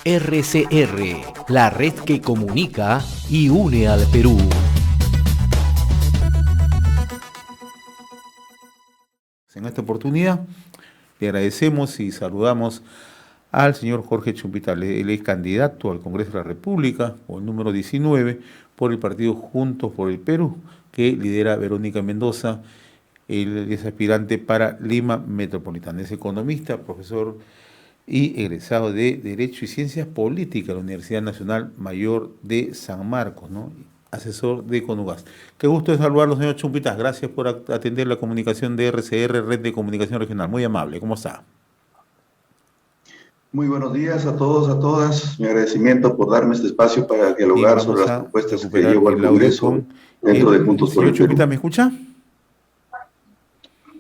RCR, la red que comunica y une al Perú. En esta oportunidad le agradecemos y saludamos al señor Jorge Chumpita. Él es candidato al Congreso de la República, o el número 19, por el partido Juntos por el Perú, que lidera Verónica Mendoza. Él es aspirante para Lima Metropolitana. Es economista, profesor y egresado de Derecho y Ciencias Políticas de la Universidad Nacional Mayor de San Marcos, ¿no? Asesor de Conugas. Qué gusto de saludarlo, señor Chumpitas. Gracias por atender la comunicación de RCR, Red de Comunicación Regional. Muy amable. ¿Cómo está? Muy buenos días a todos, a todas. Mi agradecimiento por darme este espacio para dialogar sobre las propuestas que llevo al Congreso dentro de Juntos por el Perú. Señor Chumpitas, ¿me escucha?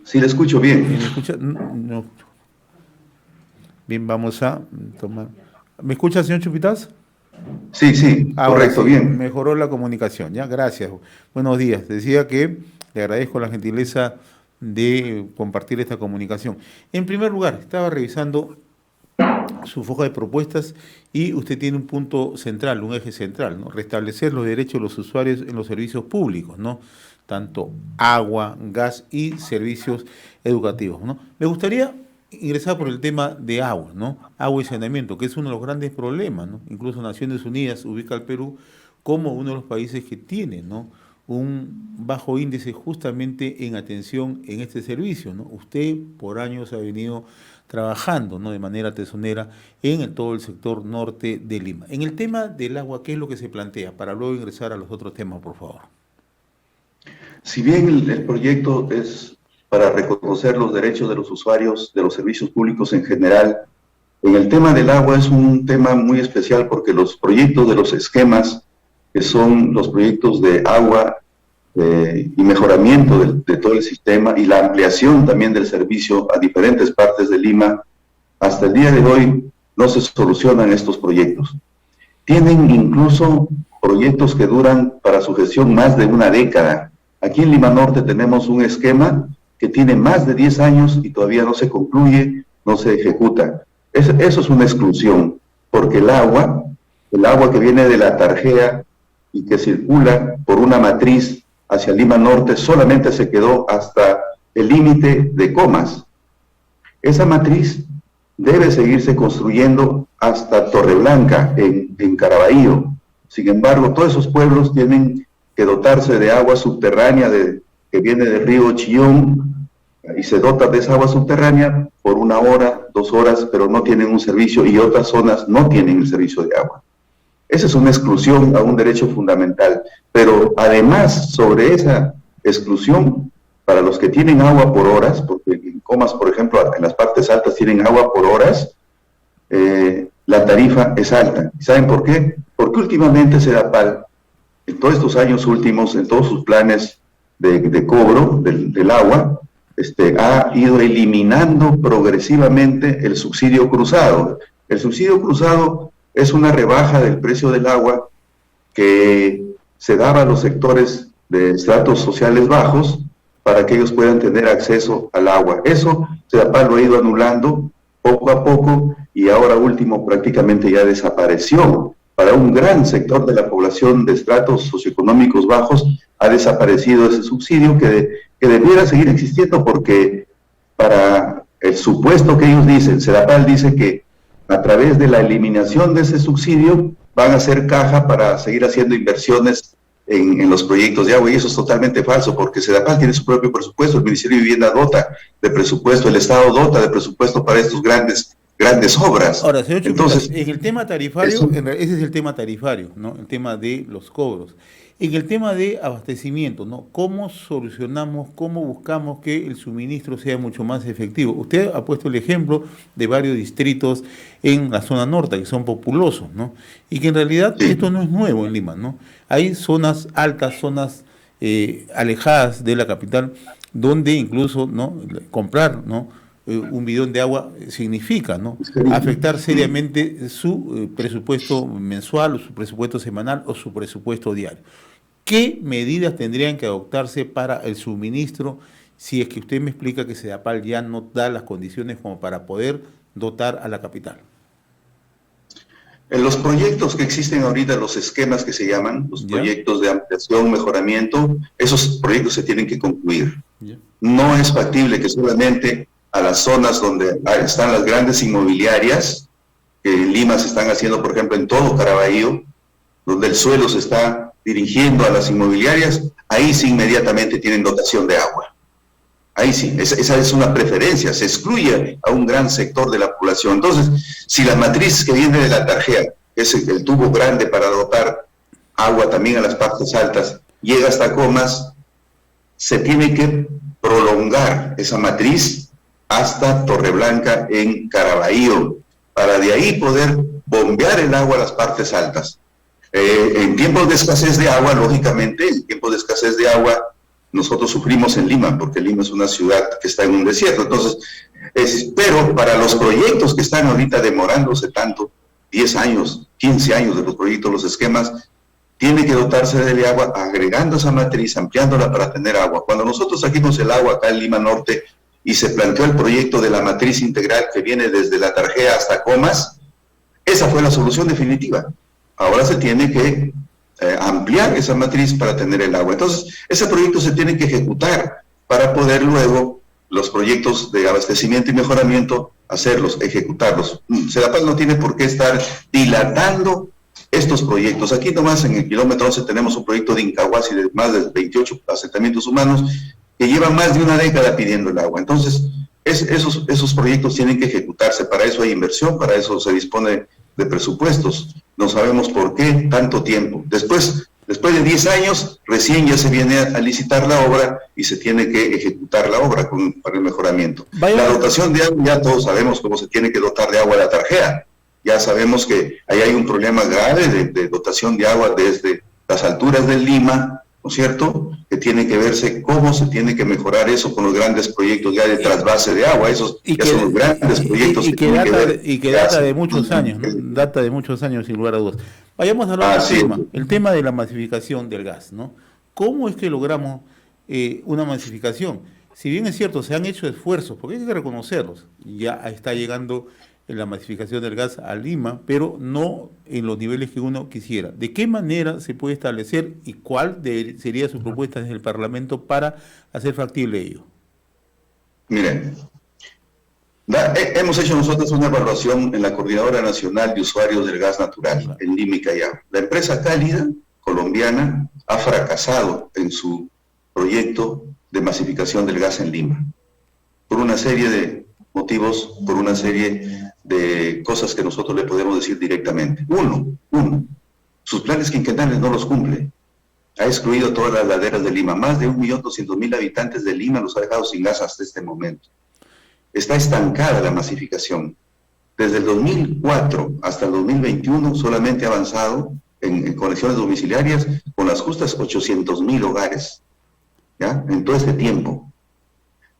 Sí, le escucho bien. ¿Me escucha? No. Bien, vamos a tomar. ¿Me escucha, señor Chumpitas? Sí, correcto, sí, bien. Mejoró la comunicación, ya, gracias. Buenos días. Decía que le agradezco la gentileza de compartir esta comunicación. En primer lugar, estaba revisando su hoja de propuestas y usted tiene un punto central, un eje central, ¿no? Restablecer los derechos de los usuarios en los servicios públicos, ¿no? Tanto agua, gas y servicios educativos, ¿no? Me gustaría ingresar por el tema de agua, ¿no? Agua y saneamiento, que es uno de los grandes problemas, ¿no? Incluso Naciones Unidas ubica al Perú como uno de los países que tiene, ¿no?, un bajo índice justamente en atención en este servicio, ¿no? Usted por años ha venido trabajando, ¿no?, de manera tesonera en todo el sector norte de Lima. En el tema del agua, ¿qué es lo que se plantea? Para luego ingresar a los otros temas, por favor. Si bien el proyecto es para reconocer los derechos de los usuarios de los servicios públicos en general, en el tema del agua es un tema muy especial porque los proyectos de los esquemas, que son los proyectos de agua y mejoramiento de todo el sistema y la ampliación también del servicio a diferentes partes de Lima, hasta el día de hoy no se solucionan estos proyectos. Tienen incluso proyectos que duran para su gestión más de una década. Aquí en Lima Norte tenemos un esquema que tiene más de 10 años y todavía no se concluye, no se ejecuta. Eso es una exclusión, porque el agua que viene de la Tarjea y que circula por una matriz hacia Lima Norte solamente se quedó hasta el límite de Comas. Esa matriz debe seguirse construyendo hasta Torreblanca, en Caraballo. Sin embargo, todos esos pueblos tienen que dotarse de agua subterránea que viene del río Chillón y se dota de esa agua subterránea por 1 hora, 2 horas, pero no tienen un servicio y otras zonas no tienen el servicio de agua. Esa es una exclusión a un derecho fundamental, pero además sobre esa exclusión, para los que tienen agua por horas, porque en Comas, por ejemplo, en las partes altas tienen agua por horas, la tarifa es alta. ¿Saben por qué? Porque últimamente Sedapal, en todos estos años últimos, en todos sus planes de cobro del agua, ha ido eliminando progresivamente el subsidio cruzado. El subsidio cruzado es una rebaja del precio del agua que se daba a los sectores de estratos sociales bajos para que ellos puedan tener acceso al agua. Eso Sedapal lo ha ido anulando poco a poco y ahora último prácticamente ya desapareció. Para un gran sector de la población de estratos socioeconómicos bajos ha desaparecido ese subsidio que debiera seguir existiendo, porque para el supuesto que ellos dicen, Sedapal dice que a través de la eliminación de ese subsidio van a hacer caja para seguir haciendo inversiones en los proyectos de agua, y eso es totalmente falso, porque Sedapal tiene su propio presupuesto, el Ministerio de Vivienda dota de presupuesto, el Estado dota de presupuesto para estos grandes obras. Ahora, señor Chupitas, entonces, en el tema tarifario, ese es el tema tarifario, ¿no?, el tema de los cobros. En el tema de abastecimiento, ¿no?, ¿cómo solucionamos, cómo buscamos que el suministro sea mucho más efectivo? Usted ha puesto el ejemplo de varios distritos en la zona norte que son populosos, ¿no?, y que en realidad esto no es nuevo en Lima, ¿no? Hay zonas altas, zonas alejadas de la capital, donde incluso, ¿no?, comprar, ¿no?, un bidón de agua significa, ¿no?, afectar seriamente su presupuesto mensual o su presupuesto semanal o su presupuesto diario. ¿Qué medidas tendrían que adoptarse para el suministro si es que usted me explica que Sedapal ya no da las condiciones como para poder dotar a la capital? En los proyectos que existen ahorita, los esquemas que se llaman, los proyectos de ampliación, mejoramiento, esos proyectos se tienen que concluir. No es factible que solamente a las zonas donde están las grandes inmobiliarias, que en Lima se están haciendo, por ejemplo, en todo Caraballo, donde el suelo se está dirigiendo a las inmobiliarias, ahí sí inmediatamente tienen dotación de agua. Ahí sí, esa es una preferencia, se excluye a un gran sector de la población. Entonces, si la matriz que viene de la Tarjea, es el tubo grande para dotar agua también a las partes altas, llega hasta Comas, se tiene que prolongar esa matriz hasta Torreblanca en Caraballo, para de ahí poder bombear el agua a las partes altas. En tiempos de escasez de agua, lógicamente, en tiempos de escasez de agua, nosotros sufrimos en Lima, porque Lima es una ciudad que está en un desierto. Entonces, pero para los proyectos que están ahorita demorándose tanto, 10 años, 15 años de los proyectos, los esquemas, tiene que dotarse de agua agregando esa matriz, ampliándola para tener agua. Cuando nosotros trajimos el agua acá en Lima Norte y se planteó el proyecto de la matriz integral que viene desde la Tarjea hasta Comas, esa fue la solución definitiva. Ahora se tiene que ampliar esa matriz para tener el agua. Entonces, ese proyecto se tiene que ejecutar para poder luego los proyectos de abastecimiento y mejoramiento hacerlos, ejecutarlos. Sedapal no tiene por qué estar dilatando estos proyectos. Aquí nomás en el kilómetro 11 tenemos un proyecto de Incahuasi de más de 28 asentamientos humanos que llevan más de una década pidiendo el agua. Entonces, esos proyectos tienen que ejecutarse. Para eso hay inversión, para eso se dispone de presupuestos. No sabemos por qué tanto tiempo. Después de 10 años, recién ya se viene a licitar la obra y se tiene que ejecutar la obra para el mejoramiento. La dotación de agua, ya todos sabemos cómo se tiene que dotar de agua a la Tarjea. Ya sabemos que ahí hay un problema grave de dotación de agua desde las alturas de Lima, ¿no es cierto?, que tiene que verse cómo se tiene que mejorar eso con los grandes proyectos ya de trasvase de agua, esos ya son los grandes proyectos que data de muchos años, ¿no? Data de muchos años sin lugar a dudas. Vayamos a hablar del tema, el tema de la masificación del gas, ¿no? ¿Cómo es que logramos una masificación? Si bien es cierto, se han hecho esfuerzos, porque hay que reconocerlos, ya está llegando la masificación del gas a Lima, pero no en los niveles que uno quisiera. ¿De qué manera se puede establecer y cuál sería su propuesta desde el Parlamento para hacer factible ello? Miren, hemos hecho nosotros una evaluación en la Coordinadora Nacional de Usuarios del Gas Natural, en Lima y Callao. La empresa Cálida, colombiana, ha fracasado en su proyecto de masificación del gas en Lima, por una serie de motivos, por una serie de cosas que nosotros le podemos decir directamente. Uno, sus planes quinquenales no los cumple. Ha excluido todas las laderas de Lima. Más de 1.200.000 habitantes de Lima los ha dejado sin gas hasta este momento. Está estancada la masificación. Desde el 2004 hasta el 2021 solamente ha avanzado en conexiones domiciliarias con las justas 800.000 hogares, ¿ya?, en todo este tiempo.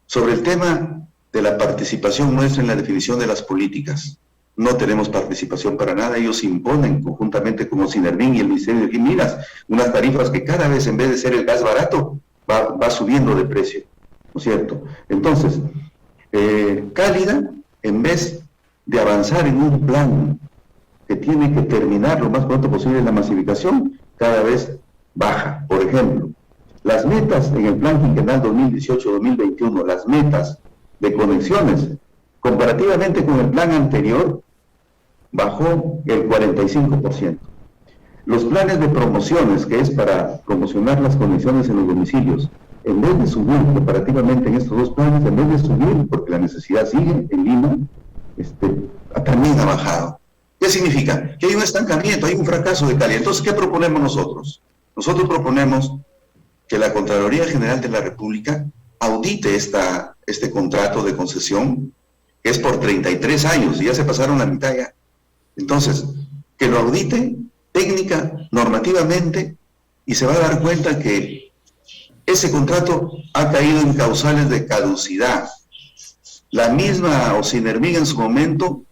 Sobre el tema de la participación nuestra en la definición de las políticas, no tenemos participación para nada. Ellos imponen conjuntamente como Sinervin y el Ministerio de Energía y Minas unas tarifas que cada vez, en vez de ser el gas barato, va subiendo de precio, ¿no es cierto? Entonces, Cálida, en vez de avanzar en un plan que tiene que terminar lo más pronto posible la masificación, cada vez baja. Por ejemplo, las metas en el plan quinquenal 2018-2021, las metas de conexiones, comparativamente con el plan anterior, bajó el 45%. Los planes de promociones, que es para promocionar las conexiones en los domicilios, en vez de subir comparativamente en estos dos planes, en vez de subir, porque la necesidad sigue en Lima, también ha bajado. ¿Qué significa? Que hay un estancamiento, hay un fracaso de calidad. Entonces, ¿qué proponemos nosotros? Nosotros proponemos que la Contraloría General de la República audite este contrato de concesión, que es por 33 años, y ya se pasaron la mitad ya. Entonces, que lo audite técnica, normativamente, y se va a dar cuenta que ese contrato ha caído en causales de caducidad. La misma Ocinermig en su momento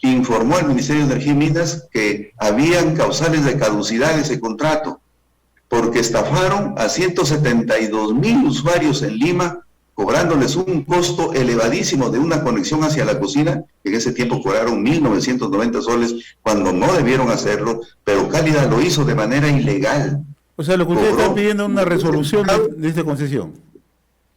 informó al Ministerio de Energía y Minas que habían causales de caducidad de ese contrato, porque estafaron a 172.000 usuarios en Lima cobrándoles un costo elevadísimo de una conexión hacia la cocina, que en ese tiempo cobraron 1.990 soles, cuando no debieron hacerlo, pero Cálida lo hizo de manera ilegal. O sea, lo que ustedes están pidiendo es una resolución de esta concesión.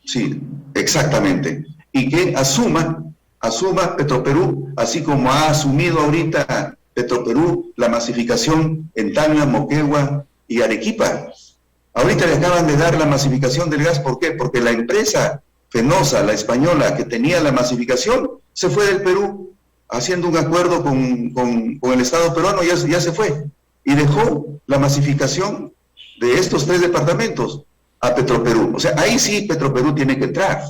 Sí, exactamente. Y que asuma Petroperú, así como ha asumido ahorita Petroperú la masificación en Tacna, Moquegua y Arequipa. Ahorita le acaban de dar la masificación del gas, ¿por qué? Porque la empresa Fenosa, la española, que tenía la masificación, se fue del Perú, haciendo un acuerdo con el Estado peruano, ya se fue, y dejó la masificación de estos 3 departamentos a Petroperú. O sea, ahí sí Petroperú tiene que entrar,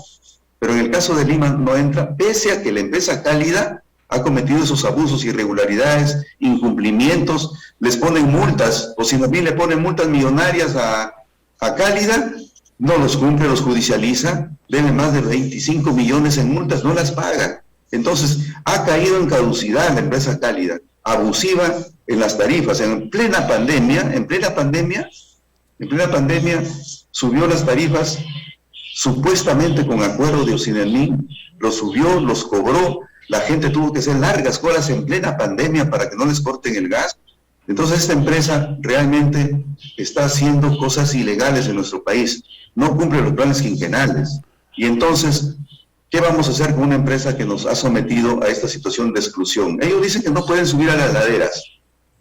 pero en el caso de Lima no entra, pese a que la empresa Cálida ha cometido esos abusos, irregularidades, incumplimientos, les ponen multas, o si no bien le ponen multas millonarias a Cálida, no los cumple, los judicializa, debe más de 25 millones en multas, no las paga. Entonces, ha caído en caducidad la empresa Cálida, abusiva en las tarifas, en plena pandemia, subió las tarifas, supuestamente con acuerdo de Ocinelín, los subió, los cobró, la gente tuvo que hacer largas colas en plena pandemia para que no les corten el gas. Entonces esta empresa realmente está haciendo cosas ilegales en nuestro país, no cumple los planes quinquenales. Y entonces, ¿qué vamos a hacer con una empresa que nos ha sometido a esta situación de exclusión? Ellos dicen que no pueden subir a las laderas,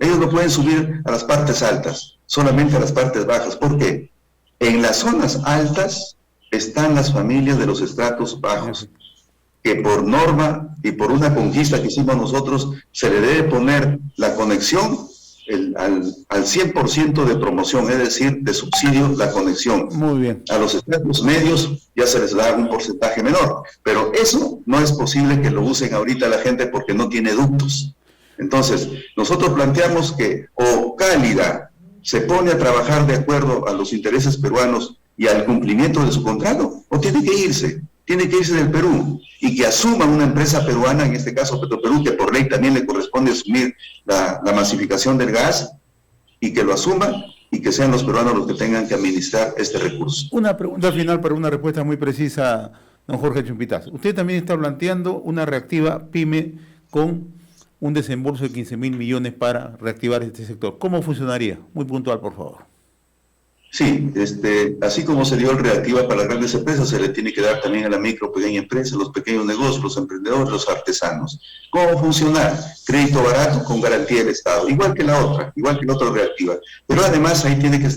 ellos no pueden subir a las partes altas, solamente a las partes bajas. ¿Por qué? En las zonas altas están las familias de los estratos bajos, que por norma y por una conquista que hicimos nosotros, se le debe poner la conexión al 100% de promoción, es decir, de subsidio, la conexión. Muy bien. A los estratos medios ya se les da un porcentaje menor, pero eso no es posible que lo usen ahorita la gente porque no tiene ductos. Entonces, nosotros planteamos que o Cálida se pone a trabajar de acuerdo a los intereses peruanos y al cumplimiento de su contrato, o tiene que irse del Perú, y que asuma una empresa peruana, en este caso Petroperú, que por ley también le corresponde asumir la masificación del gas, y que lo asuma, y que sean los peruanos los que tengan que administrar este recurso. Una pregunta final para una respuesta muy precisa, don Jorge Chumpitaz. Usted también está planteando una reactiva PYME con un desembolso de 15.000 millones para reactivar este sector. ¿Cómo funcionaría? Muy puntual, por favor. Sí, así como se dio el reactiva para las grandes empresas, se le tiene que dar también a la micro, pequeña empresa, los pequeños negocios, los emprendedores, los artesanos. ¿Cómo funcionar? Crédito barato con garantía del Estado, igual que la otra reactiva. Pero además ahí tiene que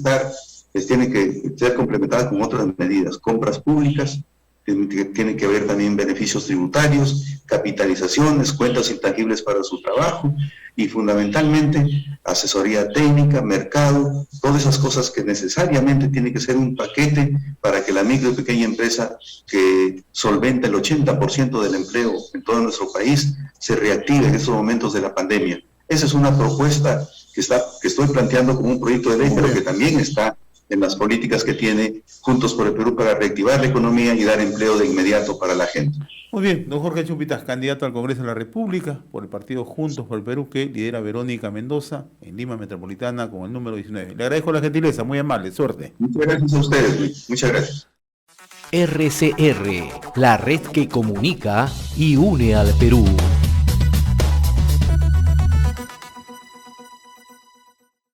ser complementada con otras medidas, compras públicas, tiene que haber también beneficios tributarios, capitalizaciones, cuentas intangibles para su trabajo y fundamentalmente asesoría técnica, mercado, todas esas cosas que necesariamente tiene que ser un paquete para que la micro y pequeña empresa que solventa el 80% del empleo en todo nuestro país se reactive en estos momentos de la pandemia. Esa es una propuesta que estoy planteando como un proyecto de ley, pero que también está en las políticas que tiene Juntos por el Perú para reactivar la economía y dar empleo de inmediato para la gente. Muy bien, don Jorge Chumpitaz, candidato al Congreso de la República por el partido Juntos por el Perú, que lidera Verónica Mendoza en Lima Metropolitana con el número 19. Le agradezco la gentileza, muy amable, suerte. Muchas gracias a ustedes, Luis. Muchas gracias. RCR, la red que comunica y une al Perú.